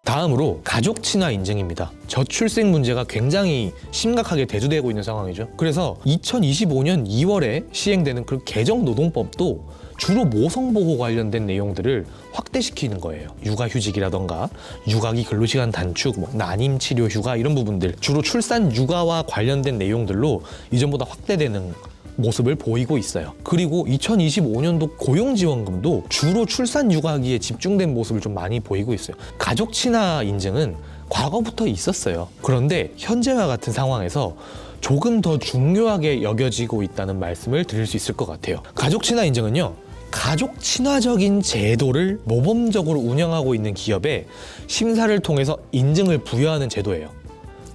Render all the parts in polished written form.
다음으로 가족 친화 인증입니다. 저출생 문제가 굉장히 심각하게 대두되고 있는 상황이죠. 그래서 2025년 2월에 시행되는 그 개정노동법도 주로 모성보호 관련된 내용들을 확대시키는 거예요. 육아휴직이라던가 육아기 근로시간 단축, 난임치료 휴가 이런 부분들, 주로 출산 육아와 관련된 내용들로 이전보다 확대되는 모습을 보이고 있어요. 그리고 2025년도 고용지원금도 주로 출산 육아기에 집중된 모습을 좀 많이 보이고 있어요. 가족 친화 인증은 과거부터 있었어요. 그런데 현재와 같은 상황에서 조금 더 중요하게 여겨지고 있다는 말씀을 드릴 수 있을 것 같아요. 가족 친화 인증은요, 가족 친화적인 제도를 모범적으로 운영하고 있는 기업에 심사를 통해서 인증을 부여하는 제도예요.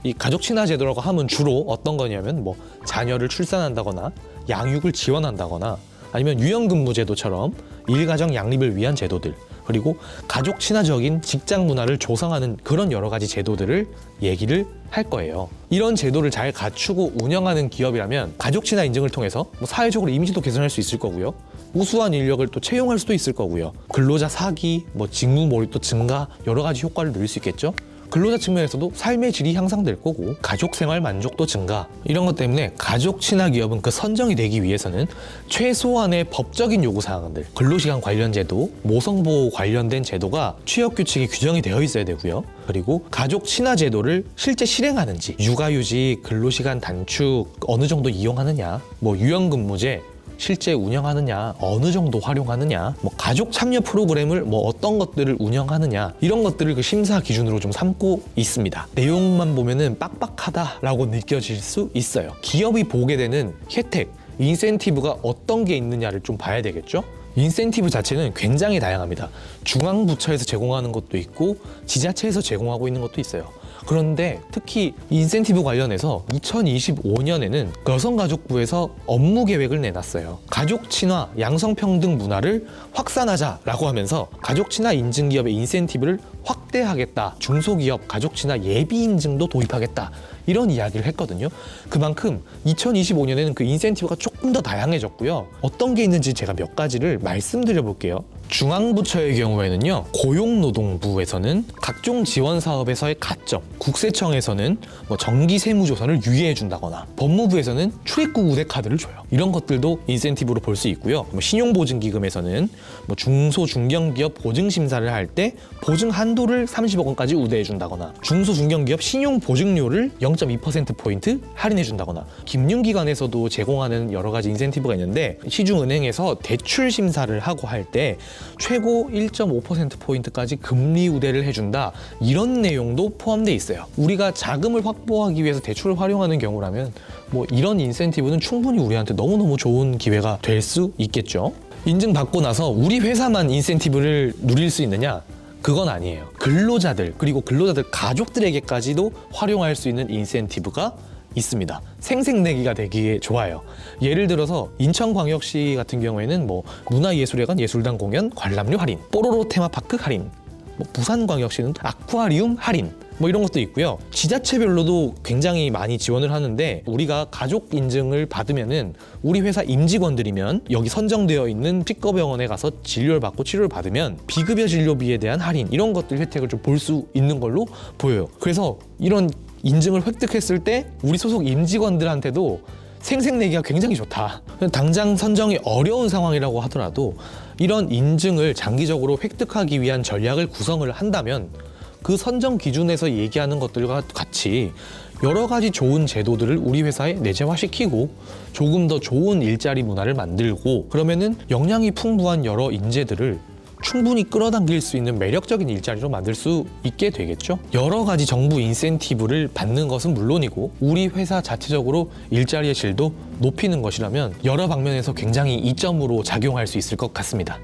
이 가족 친화 제도라고 하면 주로 어떤 거냐면 자녀를 출산한다거나 양육을 지원한다거나 아니면 유연근무 제도처럼 일가정 양립을 위한 제도들, 그리고 가족 친화적인 직장 문화를 조성하는 그런 여러 가지 제도들을 얘기를 할 거예요. 이런 제도를 잘 갖추고 운영하는 기업이라면 가족 친화 인증을 통해서 사회적으로 이미지도 개선할 수 있을 거고요. 우수한 인력을 또 채용할 수도 있을 거고요. 근로자 사기, 직무 몰입도 증가, 여러 가지 효과를 누릴 수 있겠죠. 근로자 측면에서도 삶의 질이 향상될 거고 가족 생활 만족도 증가, 이런 것 때문에 가족 친화 기업은 그 선정이 되기 위해서는 최소한의 법적인 요구사항들, 근로시간 관련 제도, 모성보호 관련된 제도가 취업 규칙에 규정이 되어 있어야 되고요. 그리고 가족 친화 제도를 실제 실행하는지, 육아휴직, 근로시간 단축 어느 정도 이용하느냐, 유연근무제 실제 운영하느냐, 어느 정도 활용하느냐, 가족 참여 프로그램을 어떤 것들을 운영하느냐, 이런 것들을 그 심사 기준으로 좀 삼고 있습니다. 내용만 보면은 빡빡하다라고 느껴질 수 있어요. 기업이 보게 되는 혜택, 인센티브가 어떤 게 있느냐를 좀 봐야 되겠죠? 인센티브 자체는 굉장히 다양합니다. 중앙부처에서 제공하는 것도 있고 지자체에서 제공하고 있는 것도 있어요. 그런데 특히 인센티브 관련해서 2025년에는 여성가족부에서 업무 계획을 내놨어요. 가족 친화, 양성평등 문화를 확산하자라고 하면서 가족 친화 인증 기업의 인센티브를 확대하겠다, 중소기업 가족 친화 예비 인증도 도입하겠다, 이런 이야기를 했거든요. 그만큼 2025년에는 그 인센티브가 조금 더 다양해졌고요. 어떤 게 있는지 제가 몇 가지를 말씀드려 볼게요. 중앙부처의 경우에는요, 고용노동부에서는 각종 지원 사업에서의 가점, 국세청에서는 정기세무조사를 유예해 준다거나, 법무부에서는 출입국 우대 카드를 줘요. 이런 것들도 인센티브로 볼 수 있고요. 신용보증기금에서는 중소 중견기업 보증심사를 할 때 보증 한도를 30억 원까지 우대해 준다거나, 중소 중견기업 신용보증료를 0.2%포인트 할인해 준다거나, 금융기관에서도 제공하는 여러 가지 인센티브가 있는데, 시중은행에서 대출 심사를 하고 할 때 최고 1.5%포인트까지 금리 우대를 해준다, 이런 내용도 포함되어 있어요. 우리가 자금을 확보하기 위해서 대출을 활용하는 경우라면 이런 인센티브는 충분히 우리한테 너무너무 좋은 기회가 될 수 있겠죠. 인증받고 나서 우리 회사만 인센티브를 누릴 수 있느냐? 그건 아니에요. 근로자들, 그리고 근로자들 가족들에게까지도 활용할 수 있는 인센티브가 있습니다. 생색내기가 되기에 좋아요. 예를 들어서 인천광역시 같은 경우에는 문화예술회관 예술단 공연 관람료 할인, 뽀로로 테마파크 할인, 부산광역시는 아쿠아리움 할인, 이런 것도 있고요. 지자체별로도 굉장히 많이 지원을 하는데, 우리가 가족 인증을 받으면은 우리 회사 임직원들이면 여기 선정되어 있는 치과병원에 가서 진료를 받고 치료를 받으면 비급여 진료비에 대한 할인, 이런 것들 혜택을 좀 볼 수 있는 걸로 보여요. 그래서 이런 인증을 획득했을 때 우리 소속 임직원들한테도 생색내기가 굉장히 좋다. 당장 선정이 어려운 상황이라고 하더라도 이런 인증을 장기적으로 획득하기 위한 전략을 구성을 한다면 그 선정 기준에서 얘기하는 것들과 같이 여러 가지 좋은 제도들을 우리 회사에 내재화시키고 조금 더 좋은 일자리 문화를 만들고, 그러면은 역량이 풍부한 여러 인재들을 충분히 끌어당길 수 있는 매력적인 일자리로 만들 수 있게 되겠죠. 여러 가지 정부 인센티브를 받는 것은 물론이고 우리 회사 자체적으로 일자리의 질도 높이는 것이라면 여러 방면에서 굉장히 이점으로 작용할 수 있을 것 같습니다.